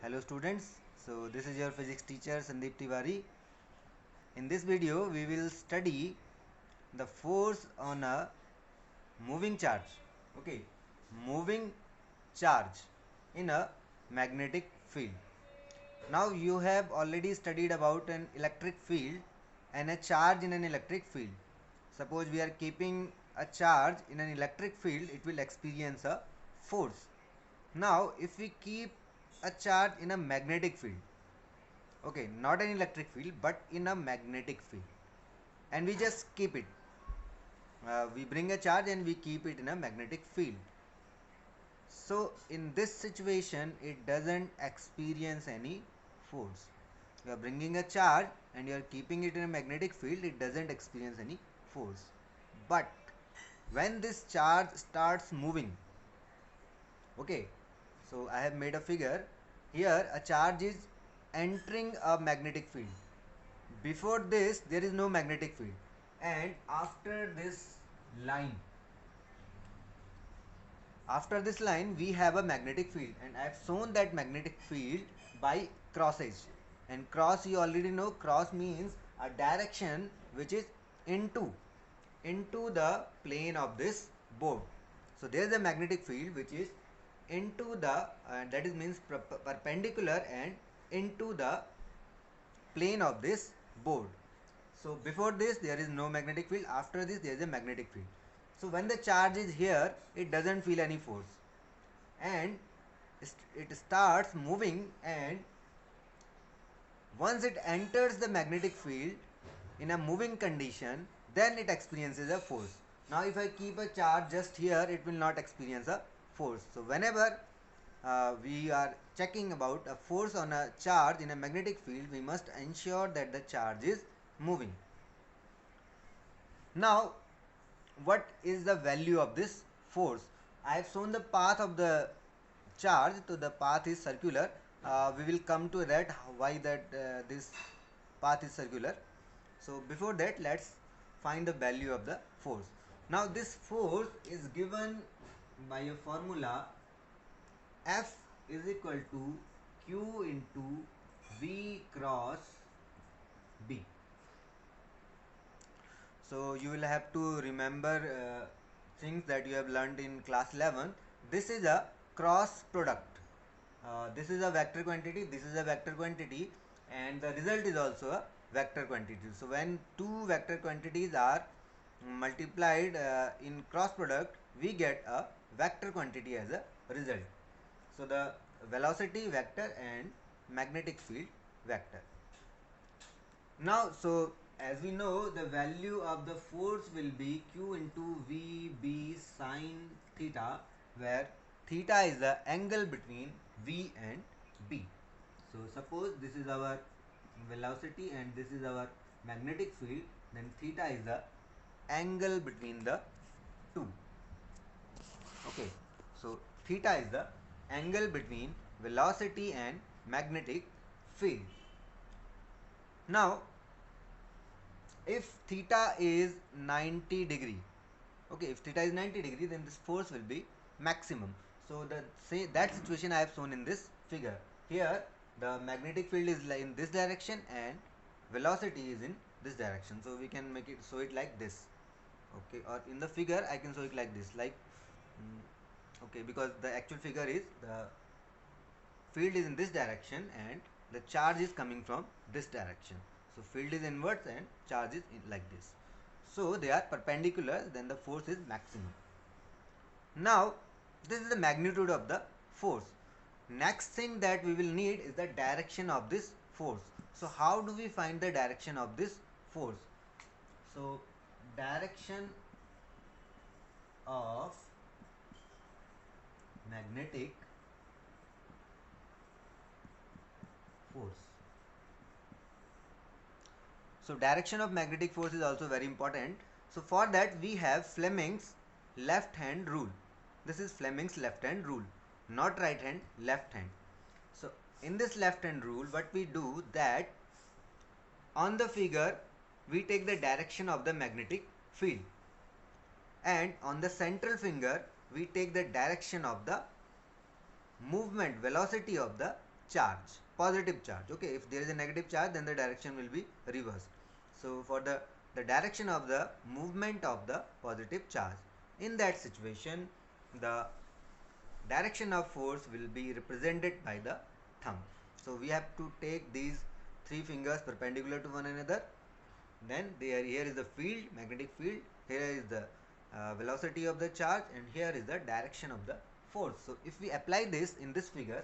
Hello students, so this is your physics teacher Sandeep Tiwari. In this video we will study the force on a moving charge. Okay, moving charge in a magnetic field. Now you have already studied about an electric field and a charge in an electric field. Suppose we are keeping a charge in an electric field, it will experience a force. Now if we keep a charge in a magnetic field, okay, not an electric field but in a magnetic field, and we just keep it, we bring a charge and we keep it in a magnetic field. So in this situation it doesn't experience any force. You are bringing a charge and you are keeping it in a magnetic field, it doesn't experience any force. But when this charge starts moving, okay, so I have made a figure. Here a charge is entering a magnetic field. Before this there is no magnetic field, and after this line we have a magnetic field, and I have shown that magnetic field by cross edge. And cross, you already know, cross means a direction which is into the plane of this board. So there is a magnetic field which is into the that is means perpendicular and into the plane of this board. So before this there is no magnetic field, after this there is a magnetic field. So when the charge is here, it doesn't feel any force, and it starts moving, and once it enters the magnetic field in a moving condition, then it experiences a force. Now if I keep a charge just here, it will not experience a force. So whenever we are checking about a force on a charge in a magnetic field, we must ensure that the charge is moving. Now what is the value of this force? I have shown the path of the charge, so the path is circular. We will come to that, why that this path is circular. So before that, let's find the value of the force. Now this force is given by a formula, F is equal to Q into V cross B. So you will have to remember things that you have learned in class 11. This is a cross product. This is a vector quantity, this is a vector quantity, and the result is also a vector quantity. So when two vector quantities are multiplied in cross product, we get a vector quantity as a result. So the velocity vector and magnetic field vector. Now, so as we know, the value of the force will be Q into VB sine theta, where theta is the angle between V and B. So suppose this is our velocity and this is our magnetic field, then theta is the angle between the two. Okay, so theta is the angle between velocity and magnetic field. Now if theta is 90 degree, okay, if theta is 90 degree, then this force will be maximum. So that situation I have shown in this figure. Here the magnetic field is in this direction and velocity is in this direction, so we can make it show it like this, okay, or in the figure I can show it like this, like okay, because the actual figure is the field is in this direction and the charge is coming from this direction. So field is inwards and charge is like this. So they are perpendicular, then the force is maximum. Now this is the magnitude of the force. Next thing that we will need is the direction of this force. So how do we find the direction of this force? So direction of magnetic force. So direction of magnetic force is also very important. So for that we have Fleming's left hand rule. This is Fleming's left hand rule, not right hand, left hand. So in this left hand rule, what we do that on the figure we take the direction of the magnetic field, and on the central finger we take the direction of the movement velocity of the charge, positive charge. Okay, if there is a negative charge, then the direction will be reversed. So for the direction of the movement of the positive charge, in that situation, the direction of force will be represented by the thumb. So we have to take these three fingers perpendicular to one another. Then here is the field, magnetic field. Here is the velocity of the charge, and here is the direction of the force. So if we apply this in this figure,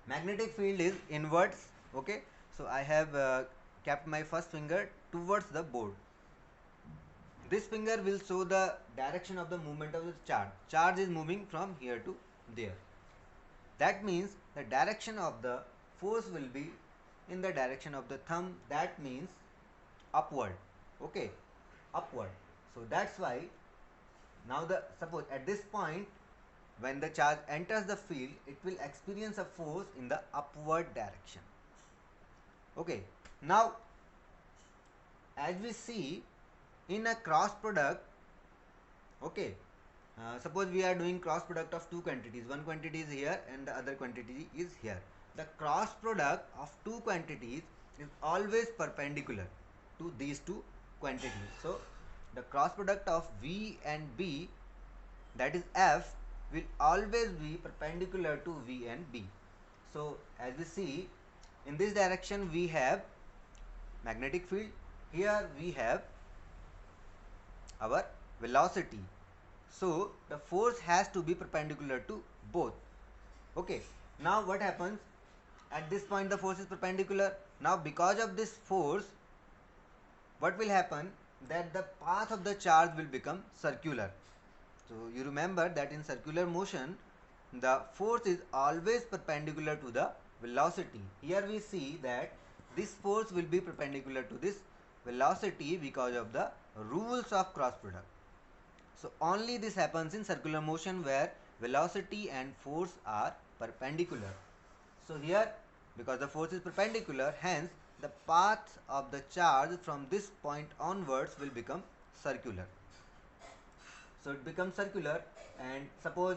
magnetic field is inwards. Okay, so I have kept my first finger towards the board. This finger will show the direction of the movement of the charge. Charge is moving from here to there. That means the direction of the force will be in the direction of the thumb. That means upward. Okay, upward. So that's why now suppose at this point, when the charge enters the field, it will experience a force in the upward direction. Okay, now as we see in a cross product, okay, suppose we are doing cross product of two quantities. One quantity is here and the other quantity is here. The cross product of two quantities is always perpendicular to these two quantities. So the cross product of V and B, that is F, will always be perpendicular to V and B. So as we see, in this direction we have magnetic field, here we have our velocity. So the force has to be perpendicular to both. Okay, now what happens? At this point the force is perpendicular. Now because of this force, what will happen? That the path of the charge will become circular. So you remember that in circular motion, the force is always perpendicular to the velocity. Here we see that this force will be perpendicular to this velocity because of the rules of cross product. So only this happens in circular motion, where velocity and force are perpendicular. So here, because the force is perpendicular, hence the path of the charge from this point onwards will become circular. So it becomes circular, and suppose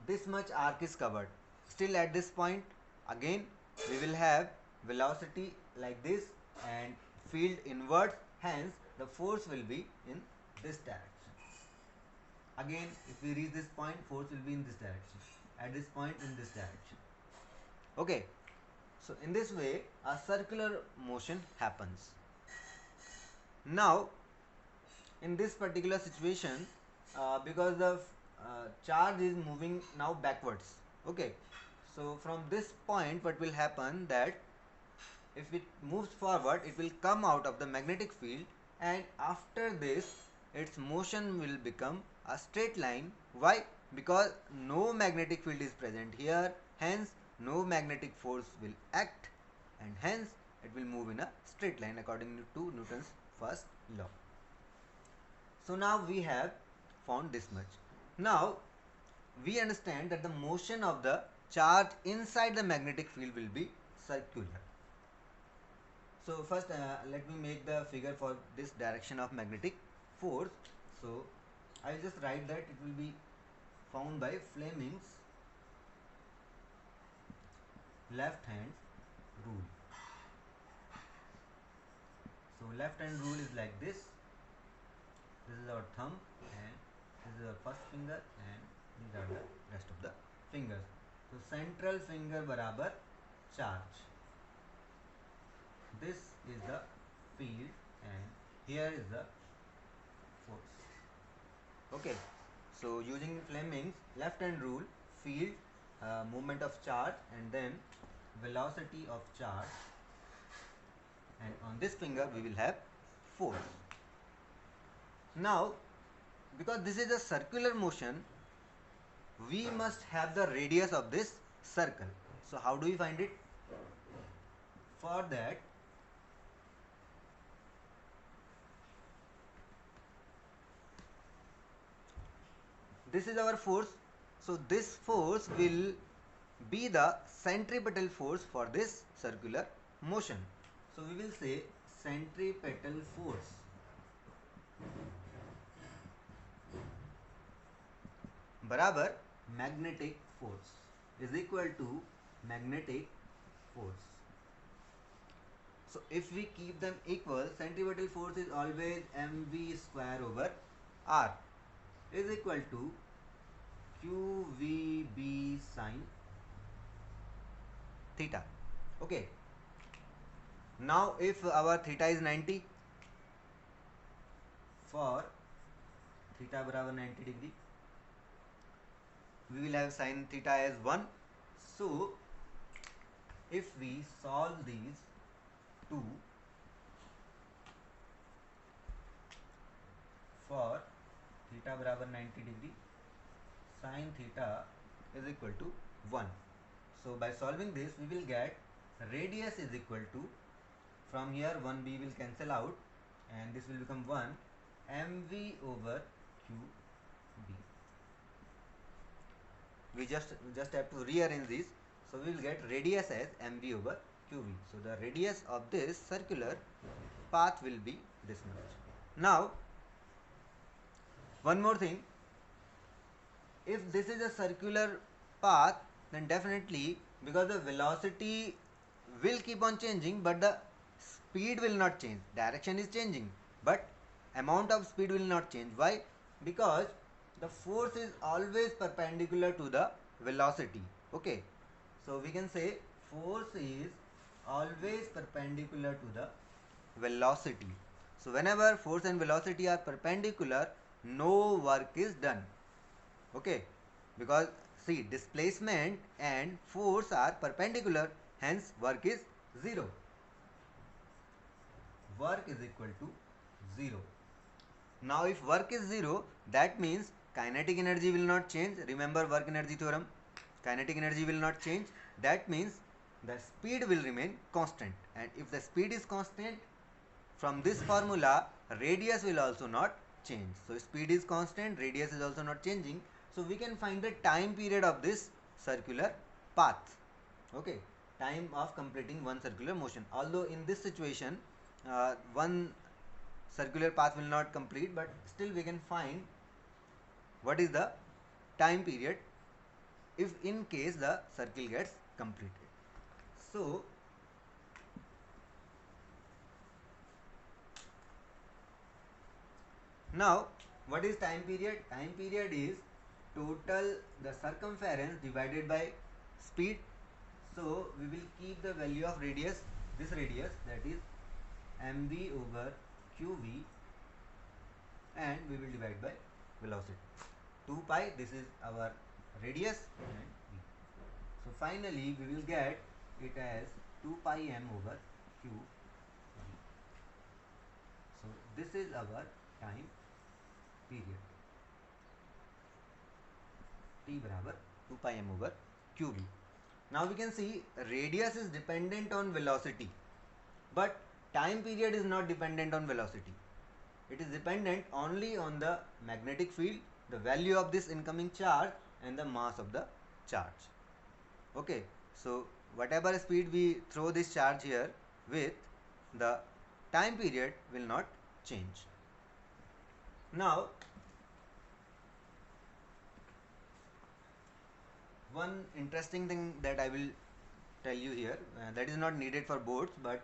this much arc is covered. Still at this point, again we will have velocity like this and field inwards, hence the force will be in this direction. Again, if we reach this point, force will be in this direction. At this point, in this direction. Okay, so in this way a circular motion happens. Now in this particular situation, because the charge is moving now backwards. Okay, so from this point what will happen, that if it moves forward, it will come out of the magnetic field, and after this its motion will become a straight line. Why? Because no magnetic field is present here, hence no magnetic force will act, and hence it will move in a straight line according to Newton's first law. So now we have found this much. Now we understand that the motion of the charge inside the magnetic field will be circular. So first let me make the figure for this direction of magnetic force. So I will just write that it will be found by Fleming's left hand rule. So left hand rule is like this. This is our thumb and this is our first finger, and these are the rest of the fingers. So central finger barabar charge. This is the field and here is the force. Okay, so using Fleming's left hand rule, field, movement of charge, and then velocity of charge, and on this finger we will have force. Now because this is a circular motion, we must have the radius of this circle. So how do we find it? For that, this is our force. So this force will be the centripetal force for this circular motion. So we will say centripetal force barabar magnetic force is equal to magnetic force. So if we keep them equal, centripetal force is always mv square over r is equal to qvb sine theta. Okay. Now if our theta is 90, for theta बराबर 90 degree, we will have sin theta as 1. So if we solve these two for theta बराबर 90 degree, sin theta is equal to 1. So by solving this, we will get radius is equal to, from here 1b will cancel out and this will become 1 mv over qb. We just have to rearrange this. So we will get radius as mv over qv. So the radius of this circular path will be this much. Now one more thing, if this is a circular path, then definitely, because the velocity will keep on changing but the speed will not change, direction is changing but amount of speed will not change. Why? Because the force is always perpendicular to the velocity. Okay, so we can say force is always perpendicular to the velocity. So whenever force and velocity are perpendicular, no work is done. Okay, because see, displacement and force are perpendicular, hence work is 0. Work is equal to 0. Now if work is 0, that means kinetic energy will not change. Remember work energy theorem, kinetic energy will not change. That means the speed will remain constant, and if the speed is constant, from this formula radius will also not change. So speed is constant, radius is also not changing. So we can find the time period of this circular path. Okay, time of completing one circular motion. Although in this situation one circular path will not complete, but still we can find what is the time period if in case the circle gets completed. So now what is time period? Time period is total the circumference divided by speed. So we will keep the value of radius, this radius, that is mv over qv, and we will divide by velocity. 2 pi, this is our radius, and v. So finally we will get it as 2 pi m over q v. So this is our time period, t बराबर 2 pi m over qv. Now we can see radius is dependent on velocity, but time period is not dependent on velocity. It is dependent only on the magnetic field, the value of this incoming charge, and the mass of the charge. Okay, so whatever speed we throw this charge here with, the time period will not change. Now one interesting thing that I will tell you here, that is not needed for boards, but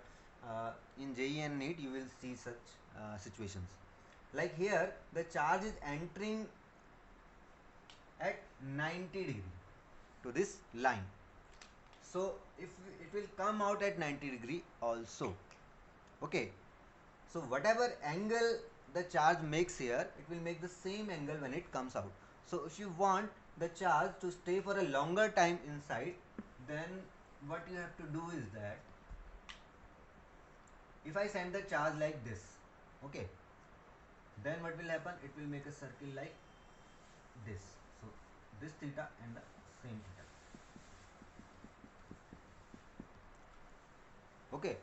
in JEE and NEET you will see such situations. Like here the charge is entering at 90 degree to this line. So if it will come out at 90 degree also. Okay, so whatever angle the charge makes here, it will make the same angle when it comes out. So if you want the charge to stay for a longer time inside, then what you have to do is that if I send the charge like this, okay, then what will happen? It will make a circle like this. So this theta and the same theta. Okay,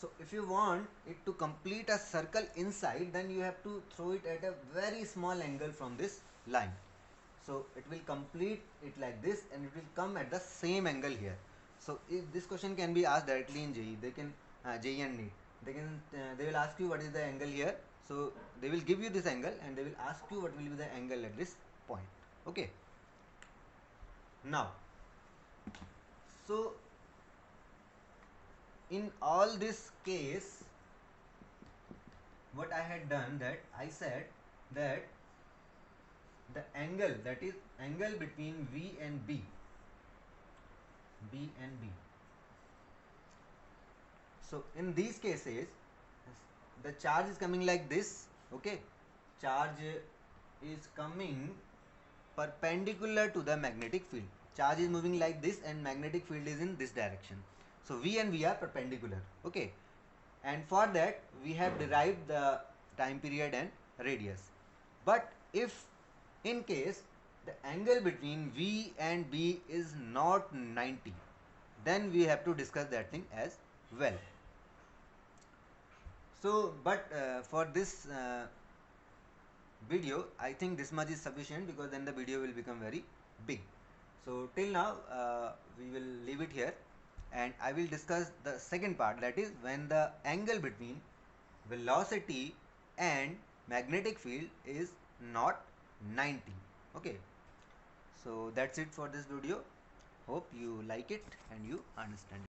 so if you want it to complete a circle inside, then you have to throw it at a very small angle from this line. So it will complete it like this, and it will come at the same angle here. So if this question can be asked directly in JEE, they can JEE and NEET. They will ask you what is the angle here. So they will give you this angle, and they will ask you what will be the angle at this point. Okay. Now So in all this case, what I had done, that I said that the angle, that is angle between V and B, and B. So in these cases, the charge is coming like this, okay? Charge is coming perpendicular to the magnetic field. Charge is moving like this and magnetic field is in this direction. So V and V are perpendicular, okay? And for that we have derived the time period and radius. But if in case the angle between V and B is not 90, then we have to discuss that thing as well. So but for this video, I think this much is sufficient, because then the video will become very big. So till now we will leave it here, and I will discuss the second part, that is when the angle between velocity and magnetic field is not 90. Okay, so that's it for this video. Hope you like it and you understand it.